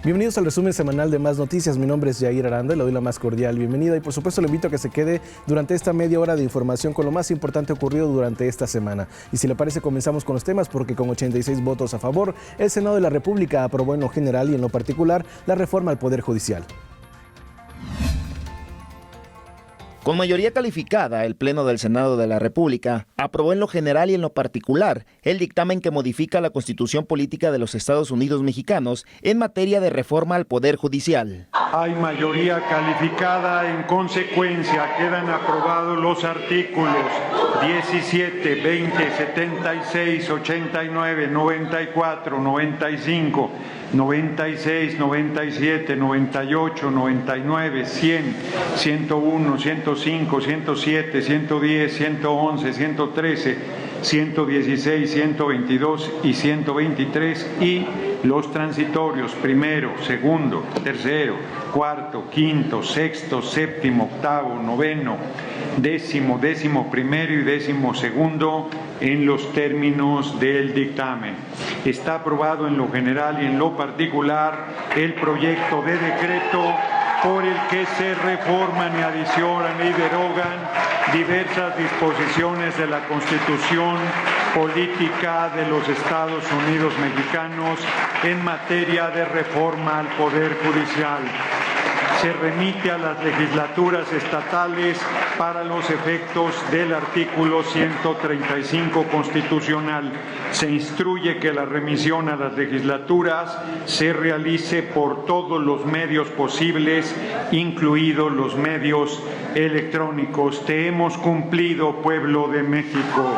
Bienvenidos al resumen semanal de Más Noticias. Mi nombre es Yair Aranda y le doy la más cordial bienvenida y por supuesto le invito a que se quede durante esta media hora de información con lo más importante ocurrido durante esta semana. Y si le parece, comenzamos con los temas porque con 86 votos a favor, el Senado de la República aprobó en lo general y en lo particular la reforma al Poder Judicial. Con mayoría calificada, el Pleno del Senado de la República aprobó en lo general y en lo particular el dictamen que modifica la Constitución Política de los Estados Unidos Mexicanos en materia de reforma al Poder Judicial. Hay mayoría calificada, en consecuencia quedan aprobados los artículos 17, 20, 76, 89, 94, 95, 96, 97, 98, 99, 100, 101, 105, 107, 110, 111, 113, 116, 122 y 123 y los transitorios primero, segundo, tercero, cuarto, quinto, sexto, séptimo, octavo, noveno, décimo, décimo primero y décimo segundo en los términos del dictamen. Está aprobado en lo general y en lo particular el proyecto de decreto por el que se reforman y adicionan y derogan diversas disposiciones de la Constitución Política de los Estados Unidos Mexicanos en materia de reforma al Poder Judicial. Se remite a las legislaturas estatales para los efectos del artículo 135 constitucional. Se instruye que la remisión a las legislaturas se realice por todos los medios posibles, incluidos los medios electrónicos. Te hemos cumplido, pueblo de México.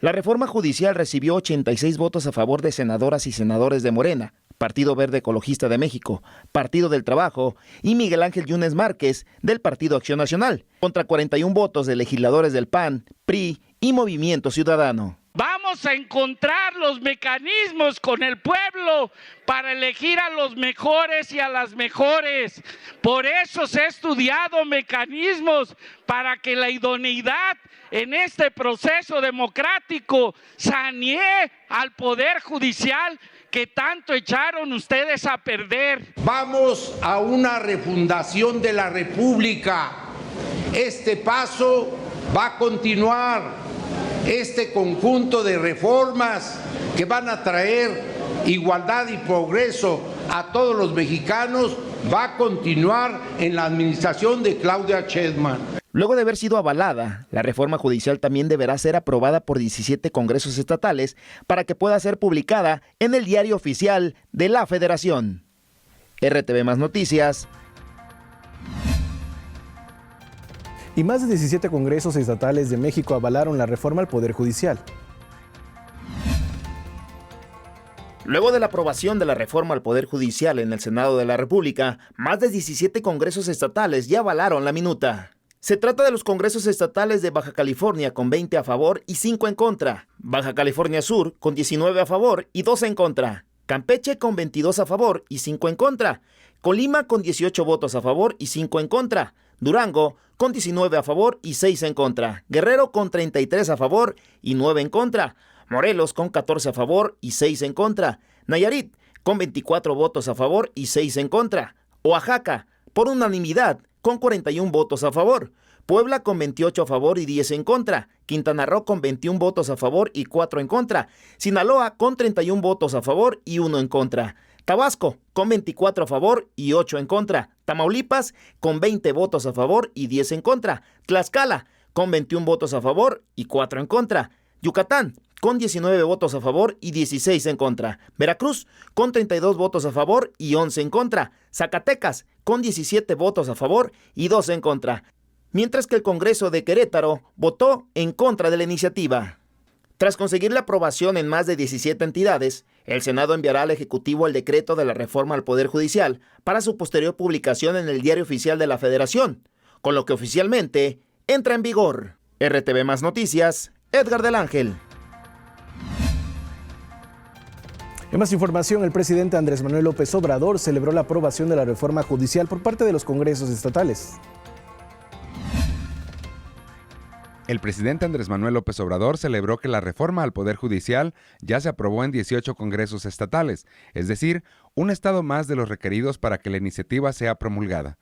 La reforma judicial recibió 86 votos a favor de senadoras y senadores de Morena, Partido Verde Ecologista de México, Partido del Trabajo y Miguel Ángel Yunes Márquez del Partido Acción Nacional, contra 41 votos de legisladores del PAN, PRI y Movimiento Ciudadano. Vamos a encontrar los mecanismos con el pueblo para elegir a los mejores y a las mejores. Por eso se ha estudiado mecanismos para que la idoneidad en este proceso democrático sanee al Poder Judicial que tanto echaron ustedes a perder. Vamos a una refundación de la República. Este paso va a continuar. Este conjunto de reformas que van a traer igualdad y progreso a todos los mexicanos va a continuar en la administración de Claudia Sheinbaum. Luego de haber sido avalada, la reforma judicial también deberá ser aprobada por 17 congresos estatales para que pueda ser publicada en el Diario Oficial de la Federación. RTV Más Noticias. Y más de 17 congresos estatales de México avalaron la reforma al Poder Judicial. Luego de la aprobación de la reforma al Poder Judicial en el Senado de la República, más de 17 congresos estatales ya avalaron la minuta. Se trata de los congresos estatales de Baja California con 20 a favor y 5 en contra, Baja California Sur con 19 a favor y 2 en contra, Campeche con 22 a favor y 5 en contra, Colima con 18 votos a favor y 5 en contra, Durango con 19 a favor y 6 en contra, Guerrero con 33 a favor y 9 en contra, Morelos con 14 a favor y 6 en contra, Nayarit con 24 votos a favor y 6 en contra, Oaxaca por unanimidad con 41 votos a favor, Puebla con 28 a favor y 10 en contra, Quintana Roo con 21 votos a favor y 4 en contra, Sinaloa con 31 votos a favor y 1 en contra, Tabasco con 24 a favor y 8 en contra, Tamaulipas con 20 votos a favor y 10 en contra, Tlaxcala con 21 votos a favor y 4 en contra, Yucatán con 19 votos a favor y 16 en contra, Veracruz con 32 votos a favor y 11 en contra, Zacatecas con 17 votos a favor y 2 en contra, mientras que el Congreso de Querétaro votó en contra de la iniciativa. Tras conseguir la aprobación en más de 17 entidades, el Senado enviará al Ejecutivo el decreto de la reforma al Poder Judicial para su posterior publicación en el Diario Oficial de la Federación, con lo que oficialmente entra en vigor. RTV Más Noticias, Edgar del Ángel. En más información, el presidente Andrés Manuel López Obrador celebró la aprobación de la reforma judicial por parte de los congresos estatales. El presidente Andrés Manuel López Obrador celebró que la reforma al Poder Judicial ya se aprobó en 18 congresos estatales, es decir, un estado más de los requeridos para que la iniciativa sea promulgada.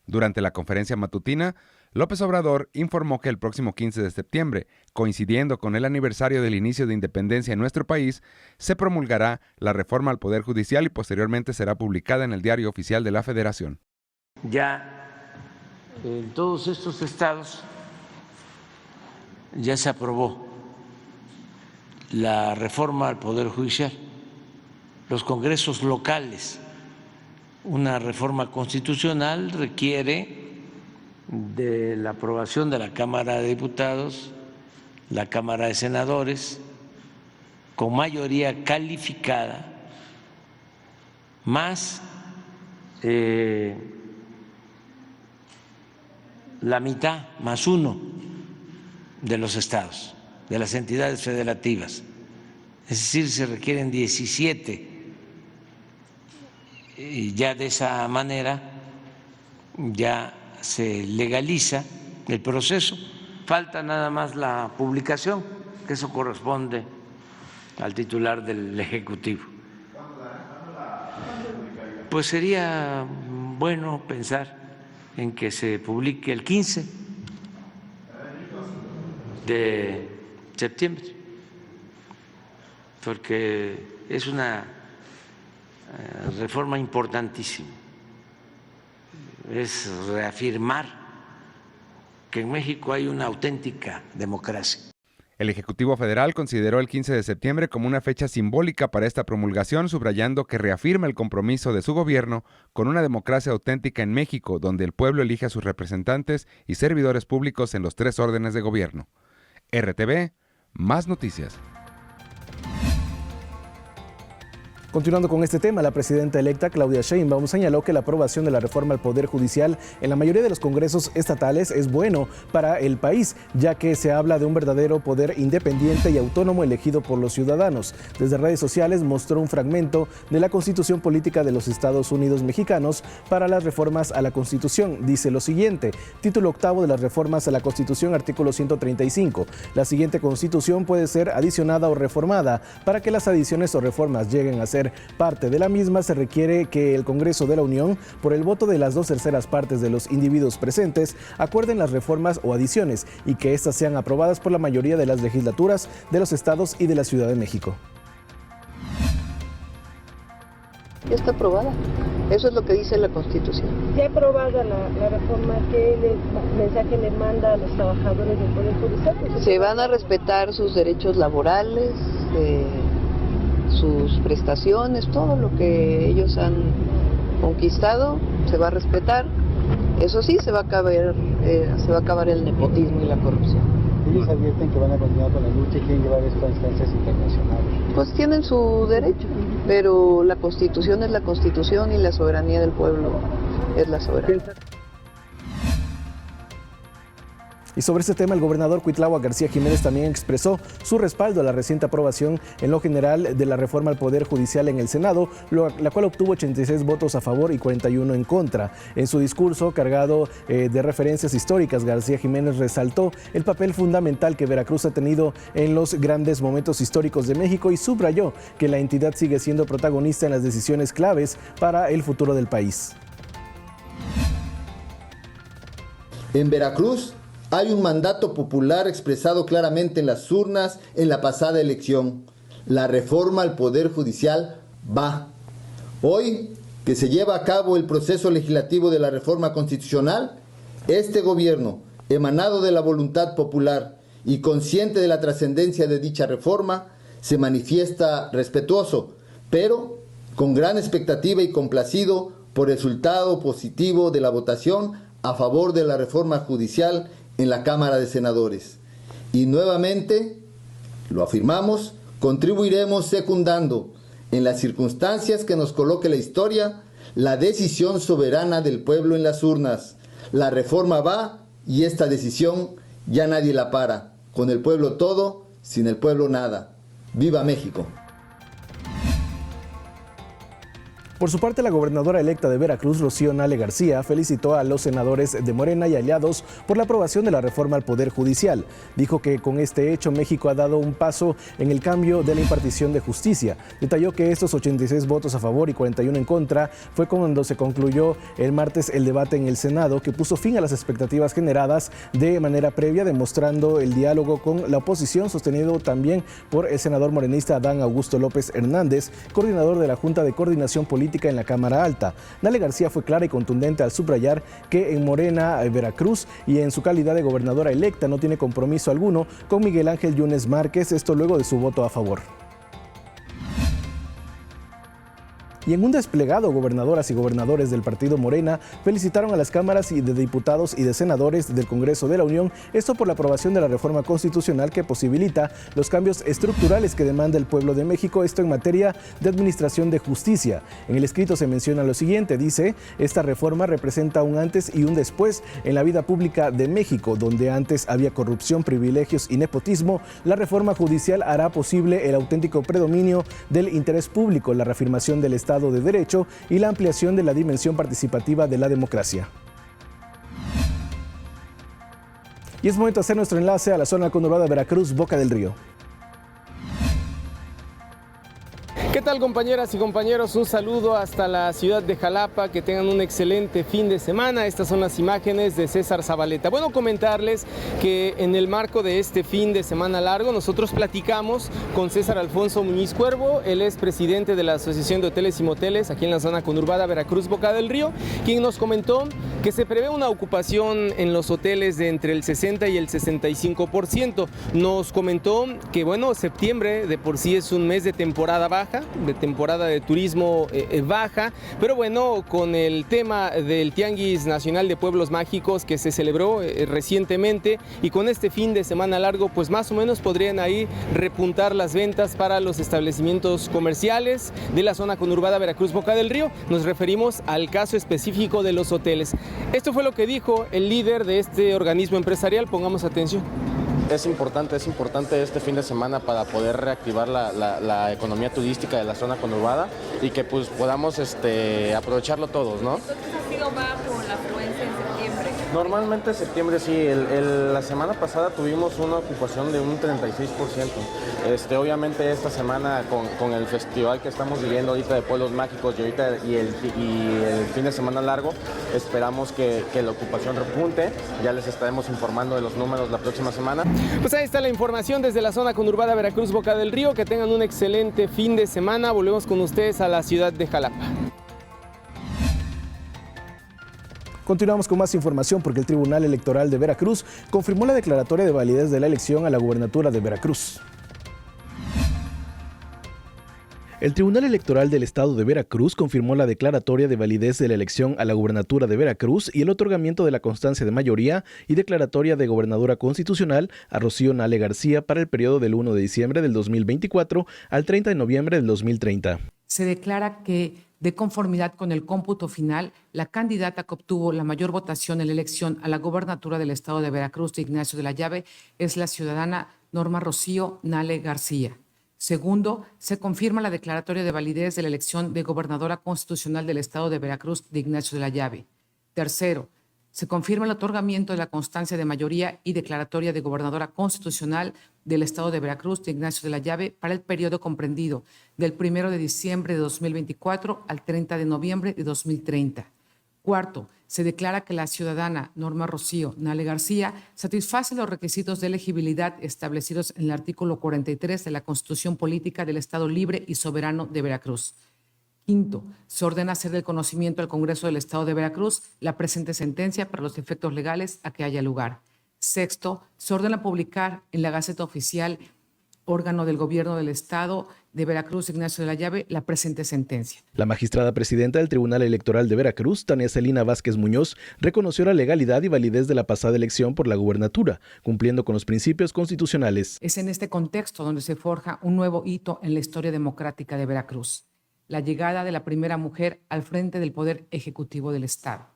Durante la conferencia matutina, López Obrador informó que el próximo 15 de septiembre, coincidiendo con el aniversario del inicio de independencia en nuestro país, se promulgará la reforma al Poder Judicial y posteriormente será publicada en el Diario Oficial de la Federación. Ya en todos estos estados ya se aprobó la reforma al Poder Judicial, los congresos locales. Una reforma constitucional requiere de la aprobación de la Cámara de Diputados, la Cámara de Senadores, con mayoría calificada, más la mitad, más uno de los estados, de las entidades federativas. Es decir, se requieren 17. Y ya de esa manera ya se legaliza el proceso. Falta nada más la publicación, que eso corresponde al titular del Ejecutivo. Pues sería bueno pensar en que se publique el 15 de septiembre, porque es una reforma importantísima. Es reafirmar que en México hay una auténtica democracia. El Ejecutivo Federal consideró el 15 de septiembre como una fecha simbólica para esta promulgación, subrayando que reafirma el compromiso de su gobierno con una democracia auténtica en México, donde el pueblo elige a sus representantes y servidores públicos en los 3 órdenes de gobierno. RTV, más noticias. Continuando con este tema, la presidenta electa Claudia Sheinbaum señaló que la aprobación de la reforma al Poder Judicial en la mayoría de los congresos estatales es bueno para el país, ya que se habla de un verdadero poder independiente y autónomo elegido por los ciudadanos. Desde redes sociales mostró un fragmento de la Constitución Política de los Estados Unidos Mexicanos para las reformas a la Constitución. Dice lo siguiente: título 8 de las reformas a la Constitución, artículo 135. La siguiente Constitución puede ser adicionada o reformada. Para que las adiciones o reformas lleguen a ser parte de la misma, se requiere que el Congreso de la Unión, por el voto de las 2/3 partes de los individuos presentes, acuerden las reformas o adiciones y que éstas sean aprobadas por la mayoría de las legislaturas de los estados y de la Ciudad de México. Ya está aprobada. Eso es lo que dice la Constitución. Ya aprobada la reforma, ¿qué mensaje le manda a los trabajadores del Poder Judicial? Se van a respetar sus derechos laborales, sus prestaciones, todo lo que ellos han conquistado se va a respetar. Eso sí, se va a acabar el nepotismo y la corrupción. Ellos advierten que van a continuar con la lucha y quieren llevar esto a instancias internacionales. Pues tienen su derecho, pero la Constitución es la Constitución y la soberanía del pueblo es la soberanía. Y sobre este tema, el gobernador Cuitlahua García Jiménez también expresó su respaldo a la reciente aprobación en lo general de la reforma al Poder Judicial en el Senado, la cual obtuvo 86 votos a favor y 41 en contra. En su discurso, cargado de referencias históricas, García Jiménez resaltó el papel fundamental que Veracruz ha tenido en los grandes momentos históricos de México y subrayó que la entidad sigue siendo protagonista en las decisiones claves para el futuro del país. En Veracruz hay un mandato popular expresado claramente en las urnas en la pasada elección. La reforma al Poder Judicial va. Hoy, que se lleva a cabo el proceso legislativo de la reforma constitucional, este gobierno, emanado de la voluntad popular y consciente de la trascendencia de dicha reforma, se manifiesta respetuoso, pero con gran expectativa y complacido por el resultado positivo de la votación a favor de la reforma judicial en la Cámara de Senadores. Y nuevamente, lo afirmamos, contribuiremos secundando, en las circunstancias que nos coloque la historia, la decisión soberana del pueblo en las urnas. La reforma va y esta decisión ya nadie la para. Con el pueblo todo, sin el pueblo nada. ¡Viva México! Por su parte, la gobernadora electa de Veracruz, Rocío Nale García, felicitó a los senadores de Morena y aliados por la aprobación de la reforma al Poder Judicial. Dijo que con este hecho México ha dado un paso en el cambio de la impartición de justicia. Detalló que estos 86 votos a favor y 41 en contra fue cuando se concluyó el martes el debate en el Senado, que puso fin a las expectativas generadas de manera previa, demostrando el diálogo con la oposición, sostenido también por el senador morenista Adán Augusto López Hernández, coordinador de la Junta de Coordinación Política en la Cámara Alta. Nale García fue clara y contundente al subrayar que en Morena, Veracruz, y en su calidad de gobernadora electa no tiene compromiso alguno con Miguel Ángel Yunes Márquez, esto luego de su voto a favor. Y en un desplegado, gobernadoras y gobernadores del partido Morena felicitaron a las cámaras de diputados y de senadores del Congreso de la Unión, esto por la aprobación de la reforma constitucional que posibilita los cambios estructurales que demanda el pueblo de México, esto en materia de administración de justicia. En el escrito se menciona lo siguiente, dice: esta reforma representa un antes y un después en la vida pública de México, donde antes había corrupción, privilegios y nepotismo. La reforma judicial hará posible el auténtico predominio del interés público, la reafirmación del Estado de Derecho y la ampliación de la dimensión participativa de la democracia. Y es momento de hacer nuestro enlace a la zona conurbada de Veracruz, Boca del Río. ¿Qué tal, compañeras y compañeros? Un saludo hasta la ciudad de Jalapa, que tengan un excelente fin de semana. Estas son las imágenes de César Zabaleta. Bueno, comentarles que en el marco de este fin de semana largo nosotros platicamos con César Alfonso Muñiz Cuervo. Él es presidente de la Asociación de Hoteles y Moteles aquí en la zona conurbada Veracruz, Boca del Río, quien nos comentó que se prevé una ocupación en los hoteles de entre el 60 y el 65%. Nos comentó que, bueno, septiembre de por sí es un mes de temporada baja, de temporada de turismo baja, pero bueno, con el tema del Tianguis Nacional de Pueblos Mágicos que se celebró recientemente y con este fin de semana largo, pues más o menos podrían ahí repuntar las ventas para los establecimientos comerciales de la zona conurbada Veracruz, Boca del Río. Nos referimos al caso específico de los hoteles. Esto fue lo que dijo el líder de este organismo empresarial. Pongamos atención. Es importante este fin de semana para poder reactivar la economía turística de la zona conurbada y que pues podamos aprovecharlo todos, ¿no? ¿Entonces ha sido bajo la afluencia en septiembre? Normalmente en septiembre sí, la semana pasada tuvimos una ocupación de un 36%. Obviamente esta semana con el festival que estamos viviendo ahorita de Pueblos Mágicos y el fin de semana largo, esperamos que la ocupación repunte. Ya les estaremos informando de los números la próxima semana. Pues ahí está la información desde la zona conurbada Veracruz, Boca del Río. Que tengan un excelente fin de semana. Volvemos con ustedes a la ciudad de Jalapa. Continuamos con más información porque el Tribunal Electoral de Veracruz confirmó la declaratoria de validez de la elección a la gubernatura de Veracruz. El Tribunal Electoral del Estado de Veracruz confirmó la declaratoria de validez de la elección a la gubernatura de Veracruz y el otorgamiento de la constancia de mayoría y declaratoria de gobernadora constitucional a Rocío Nale García para el periodo del 1 de diciembre del 2024 al 30 de noviembre del 2030. Se declara que, de conformidad con el cómputo final, la candidata que obtuvo la mayor votación en la elección a la gobernatura del Estado de Veracruz de Ignacio de la Llave es la ciudadana Norma Rocío Nale García. Segundo, se confirma la declaratoria de validez de la elección de gobernadora constitucional del Estado de Veracruz de Ignacio de la Llave. Tercero, se confirma el otorgamiento de la constancia de mayoría y declaratoria de gobernadora constitucional del Estado de Veracruz de Ignacio de la Llave para el periodo comprendido del 1 de diciembre de 2024 al 30 de noviembre de 2030. Cuarto, se declara que la ciudadana Norma Rocío Nale García satisface los requisitos de elegibilidad establecidos en el artículo 43 de la Constitución Política del Estado Libre y Soberano de Veracruz. Quinto, se ordena hacer del conocimiento al Congreso del Estado de Veracruz la presente sentencia para los efectos legales a que haya lugar. Sexto, se ordena publicar en la Gaceta Oficial, órgano del Gobierno del Estado de Veracruz, Ignacio de la Llave, la presente sentencia. La magistrada presidenta del Tribunal Electoral de Veracruz, Tania Celina Vázquez Muñoz, reconoció la legalidad y validez de la pasada elección por la gubernatura, cumpliendo con los principios constitucionales. Es en este contexto donde se forja un nuevo hito en la historia democrática de Veracruz, la llegada de la primera mujer al frente del Poder Ejecutivo del Estado.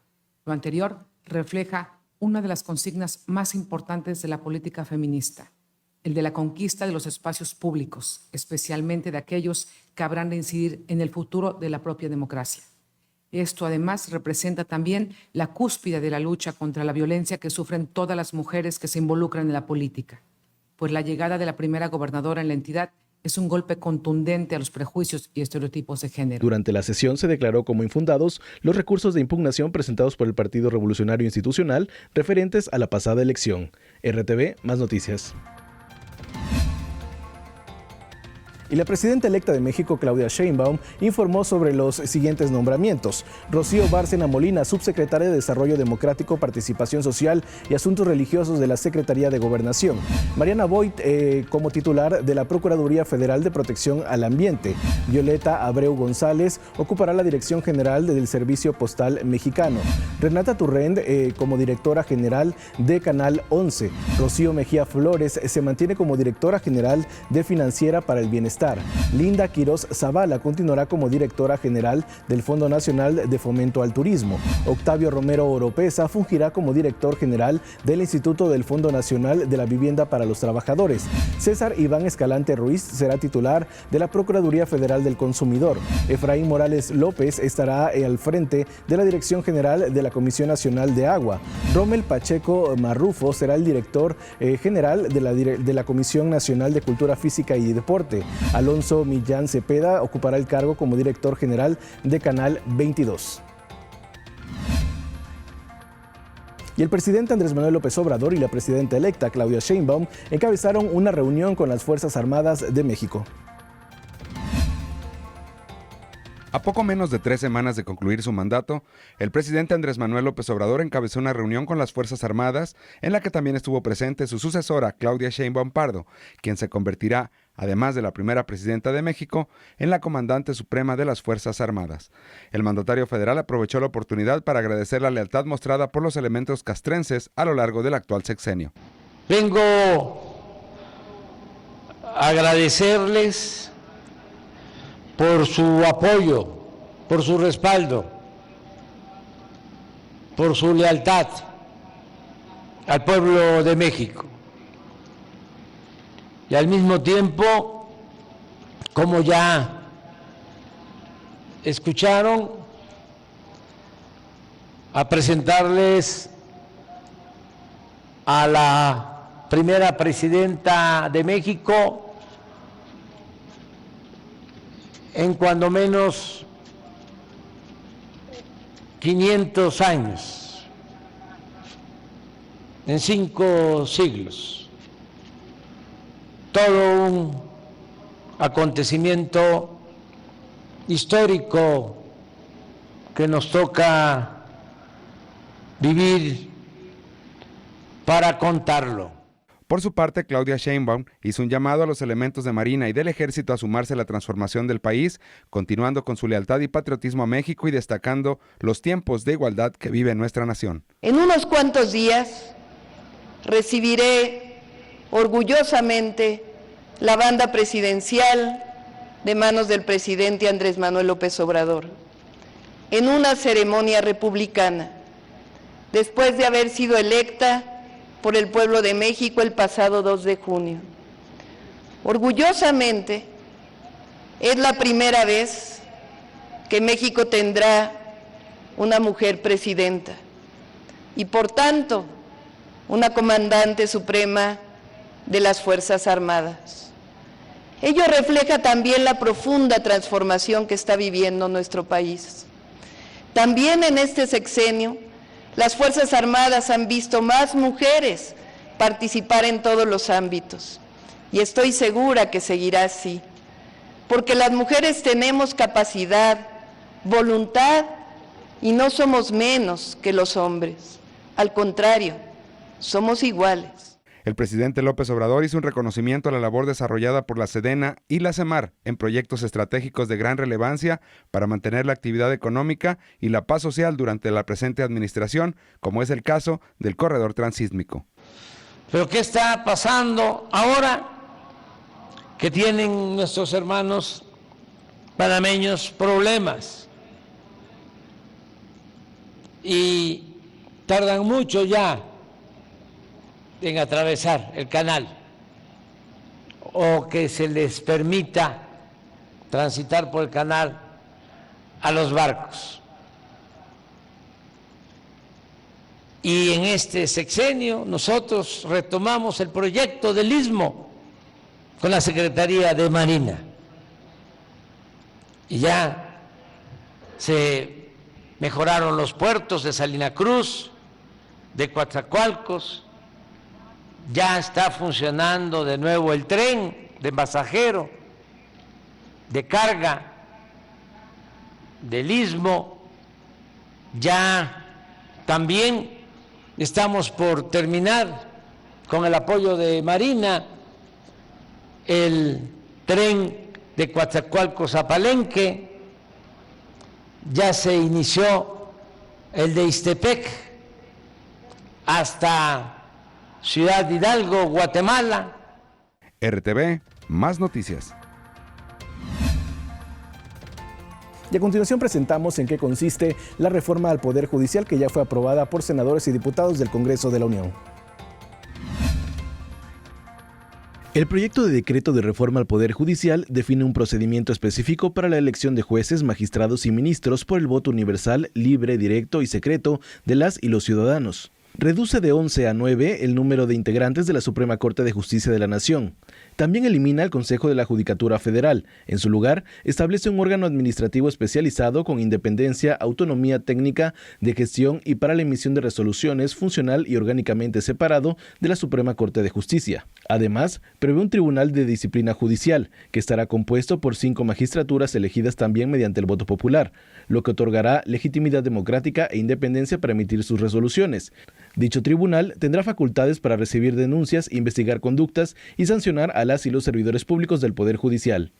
Lo anterior refleja una de las consignas más importantes de la política feminista: el de la conquista de los espacios públicos, especialmente de aquellos que habrán de incidir en el futuro de la propia democracia. Esto además representa también la cúspide de la lucha contra la violencia que sufren todas las mujeres que se involucran en la política, pues la llegada de la primera gobernadora en la entidad es un golpe contundente a los prejuicios y estereotipos de género. Durante la sesión se declaró como infundados los recursos de impugnación presentados por el Partido Revolucionario Institucional referentes a la pasada elección. RTV, más noticias. Y la presidenta electa de México, Claudia Sheinbaum, informó sobre los siguientes nombramientos. Rocío Bárcena Molina, subsecretaria de Desarrollo Democrático, Participación Social y Asuntos Religiosos de la Secretaría de Gobernación. Mariana Boyd, como titular de la Procuraduría Federal de Protección al Ambiente. Violeta Abreu González ocupará la Dirección General del Servicio Postal Mexicano. Renata Turrend, como directora general de Canal 11. Rocío Mejía Flores se mantiene como directora general de Financiera para el Bienestar. Linda Quiroz Zavala continuará como directora general del Fondo Nacional de Fomento al Turismo. Octavio Romero Oropesa fungirá como director general del Instituto del Fondo Nacional de la Vivienda para los Trabajadores. César Iván Escalante Ruiz será titular de la Procuraduría Federal del Consumidor. Efraín Morales López estará al frente de la Dirección General de la Comisión Nacional de Agua. Rommel Pacheco Marrufo será el director general de la Comisión Nacional de Cultura Física y Deporte. Alonso Millán Cepeda ocupará el cargo como director general de Canal 22. Y el presidente Andrés Manuel López Obrador y la presidenta electa Claudia Sheinbaum encabezaron una reunión con las Fuerzas Armadas de México. A poco menos de 3 semanas de concluir su mandato, el presidente Andrés Manuel López Obrador encabezó una reunión con las Fuerzas Armadas en la que también estuvo presente su sucesora Claudia Sheinbaum Pardo, quien se convertirá, además de la primera presidenta de México, en la comandante suprema de las Fuerzas Armadas. El mandatario federal aprovechó la oportunidad para agradecer la lealtad mostrada por los elementos castrenses a lo largo del actual sexenio. Vengo a agradecerles por su apoyo, por su respaldo, por su lealtad al pueblo de México. Y al mismo tiempo, como ya escucharon, a presentarles a la primera presidenta de México en cuando menos 500 años, en 5 siglos. Todo un acontecimiento histórico que nos toca vivir para contarlo. Por su parte, Claudia Sheinbaum hizo un llamado a los elementos de Marina y del Ejército a sumarse a la transformación del país, continuando con su lealtad y patriotismo a México y destacando los tiempos de igualdad que vive nuestra nación. En unos cuantos días recibiré orgullosamente la banda presidencial de manos del presidente Andrés Manuel López Obrador, en una ceremonia republicana, después de haber sido electa por el pueblo de México el pasado 2 de junio. Orgullosamente, es la primera vez que México tendrá una mujer presidenta y, por tanto, una comandante suprema de las Fuerzas Armadas. Ello refleja también la profunda transformación que está viviendo nuestro país. También en este sexenio, las Fuerzas Armadas han visto más mujeres participar en todos los ámbitos y estoy segura que seguirá así, porque las mujeres tenemos capacidad, voluntad y no somos menos que los hombres. Al contrario, somos iguales. El presidente López Obrador hizo un reconocimiento a la labor desarrollada por la Sedena y la Semar en proyectos estratégicos de gran relevancia para mantener la actividad económica y la paz social durante la presente administración, como es el caso del corredor transísmico. ¿Pero qué está pasando ahora que tienen nuestros hermanos panameños problemas? Y tardan mucho ya en atravesar el canal. o que se les permita transitar por el canal a los barcos. Y en este sexenio nosotros retomamos el proyecto del Istmo con la Secretaría de Marina. Y ya se mejoraron los puertos de Salina Cruz, de Coatzacoalcos, ya está funcionando de nuevo el tren de pasajero, de carga del Istmo, ya también estamos por terminar con el apoyo de Marina el tren de Coatzacoalcos a Palenque, ya se inició el de Ixtepec hasta Ciudad Hidalgo, Guatemala. RTV, más noticias. Y a continuación presentamos en qué consiste la reforma al Poder Judicial que ya fue aprobada por senadores y diputados del Congreso de la Unión. El proyecto de decreto de reforma al Poder Judicial define un procedimiento específico para la elección de jueces, magistrados y ministros por el voto universal, libre, directo y secreto de las y los ciudadanos. Reduce de 11 a 9 el número de integrantes de la Suprema Corte de Justicia de la Nación. También elimina el Consejo de la Judicatura Federal. En su lugar, establece un órgano administrativo especializado con independencia, autonomía técnica, de gestión y para la emisión de resoluciones, funcional y orgánicamente separado de la Suprema Corte de Justicia. Además, prevé un tribunal de disciplina judicial, que estará compuesto por 5 magistraturas elegidas también mediante el voto popular, lo que otorgará legitimidad democrática e independencia para emitir sus resoluciones. Dicho tribunal tendrá facultades para recibir denuncias, investigar conductas y sancionar a las y los servidores públicos del Poder Judicial.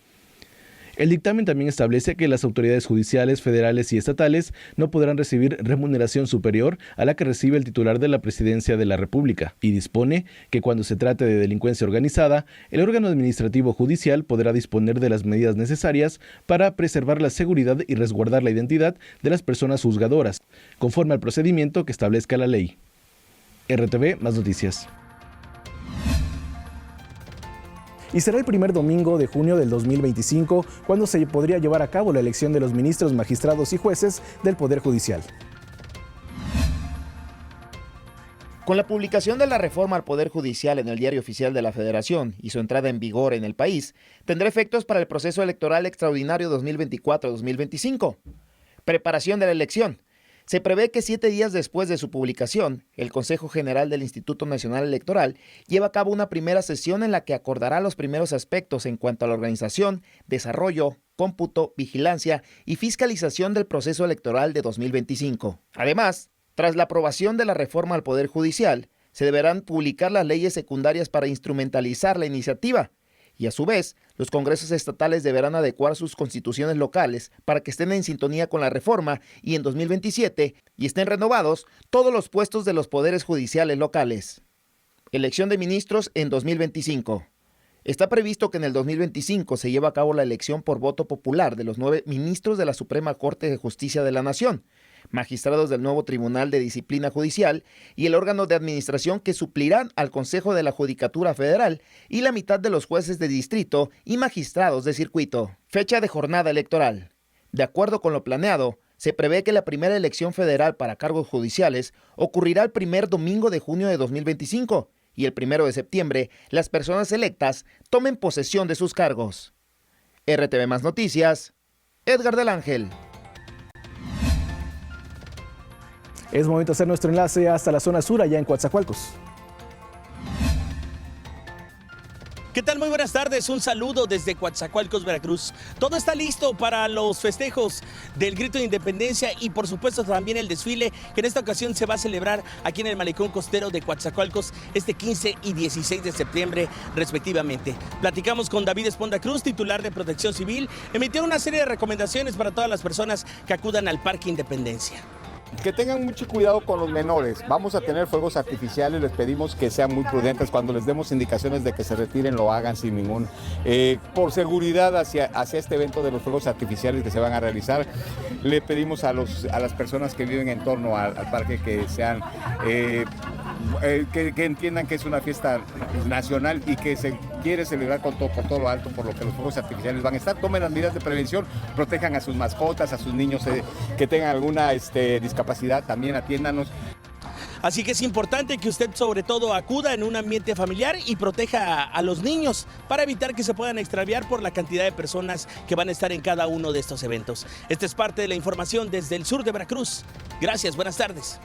El dictamen también establece que las autoridades judiciales, federales y estatales no podrán recibir remuneración superior a la que recibe el titular de la Presidencia de la República y dispone que cuando se trate de delincuencia organizada, el órgano administrativo judicial podrá disponer de las medidas necesarias para preservar la seguridad y resguardar la identidad de las personas juzgadoras, conforme al procedimiento que establezca la ley. RTV, más noticias. Y será el primer domingo de junio del 2025 cuando se podría llevar a cabo la elección de los ministros, magistrados y jueces del Poder Judicial. Con la publicación de la reforma al Poder Judicial en el Diario Oficial de la Federación y su entrada en vigor en el país, tendrá efectos para el proceso electoral extraordinario 2024-2025. Preparación de la elección. Se prevé que 7 días después de su publicación, el Consejo General del Instituto Nacional Electoral lleva a cabo una primera sesión en la que acordará los primeros aspectos en cuanto a la organización, desarrollo, cómputo, vigilancia y fiscalización del proceso electoral de 2025. Además, tras la aprobación de la reforma al Poder Judicial, se deberán publicar las leyes secundarias para instrumentalizar la iniciativa. Y a su vez, los congresos estatales deberán adecuar sus constituciones locales para que estén en sintonía con la reforma y en 2027 y estén renovados todos los puestos de los poderes judiciales locales. Elección de ministros en 2025. Está previsto que en el 2025 se lleve a cabo la elección por voto popular de los 9 ministros de la Suprema Corte de Justicia de la Nación, magistrados del nuevo Tribunal de Disciplina Judicial y el órgano de administración que suplirán al Consejo de la Judicatura Federal y la mitad de los jueces de distrito y magistrados de circuito. Fecha de jornada electoral. De acuerdo con lo planeado, se prevé que la primera elección federal para cargos judiciales ocurrirá el primer domingo de junio de 2025 y el 1 de septiembre las personas electas tomen posesión de sus cargos. RTV Más Noticias, Edgar del Ángel. Es momento de hacer nuestro enlace hasta la zona sur, allá en Coatzacoalcos. ¿Qué tal? Muy buenas tardes, un saludo desde Coatzacoalcos, Veracruz. Todo está listo para los festejos del Grito de Independencia y por supuesto también el desfile que en esta ocasión se va a celebrar aquí en el Malecón Costero de Coatzacoalcos este 15 y 16 de septiembre respectivamente. Platicamos con David Esponda Cruz, titular de Protección Civil, emitió una serie de recomendaciones para todas las personas que acudan al Parque Independencia. Que tengan mucho cuidado con los menores. Vamos a tener fuegos artificiales, les pedimos que sean muy prudentes. Cuando les demos indicaciones de que se retiren, lo hagan sin ningún... por seguridad hacia este evento de los fuegos artificiales que se van a realizar, le pedimos a las personas que viven en torno al parque que sean que entiendan que es una fiesta nacional y que se quiere celebrar por todo lo alto, por lo que los fuegos artificiales van a estar. Tomen las medidas de prevención, protejan a sus mascotas, a sus niños que tengan alguna discapacidad, también atiéndanos. Así que es importante que usted sobre todo acuda en un ambiente familiar y proteja a los niños para evitar que se puedan extraviar por la cantidad de personas que van a estar en cada uno de estos eventos. Esta es parte de la información desde el sur de Veracruz. Gracias, buenas tardes.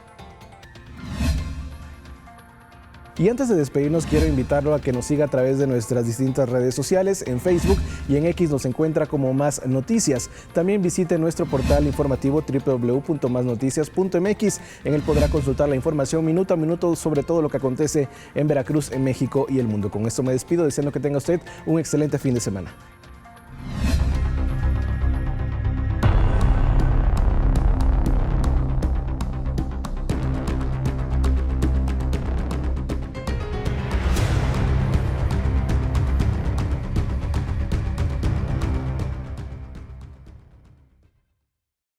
Y antes de despedirnos, quiero invitarlo a que nos siga a través de nuestras distintas redes sociales. En Facebook y en X nos encuentra como Más Noticias. También visite nuestro portal informativo www.masnoticias.mx. En él podrá consultar la información minuto a minuto sobre todo lo que acontece en Veracruz, en México y el mundo. Con esto me despido, deseando que tenga usted un excelente fin de semana.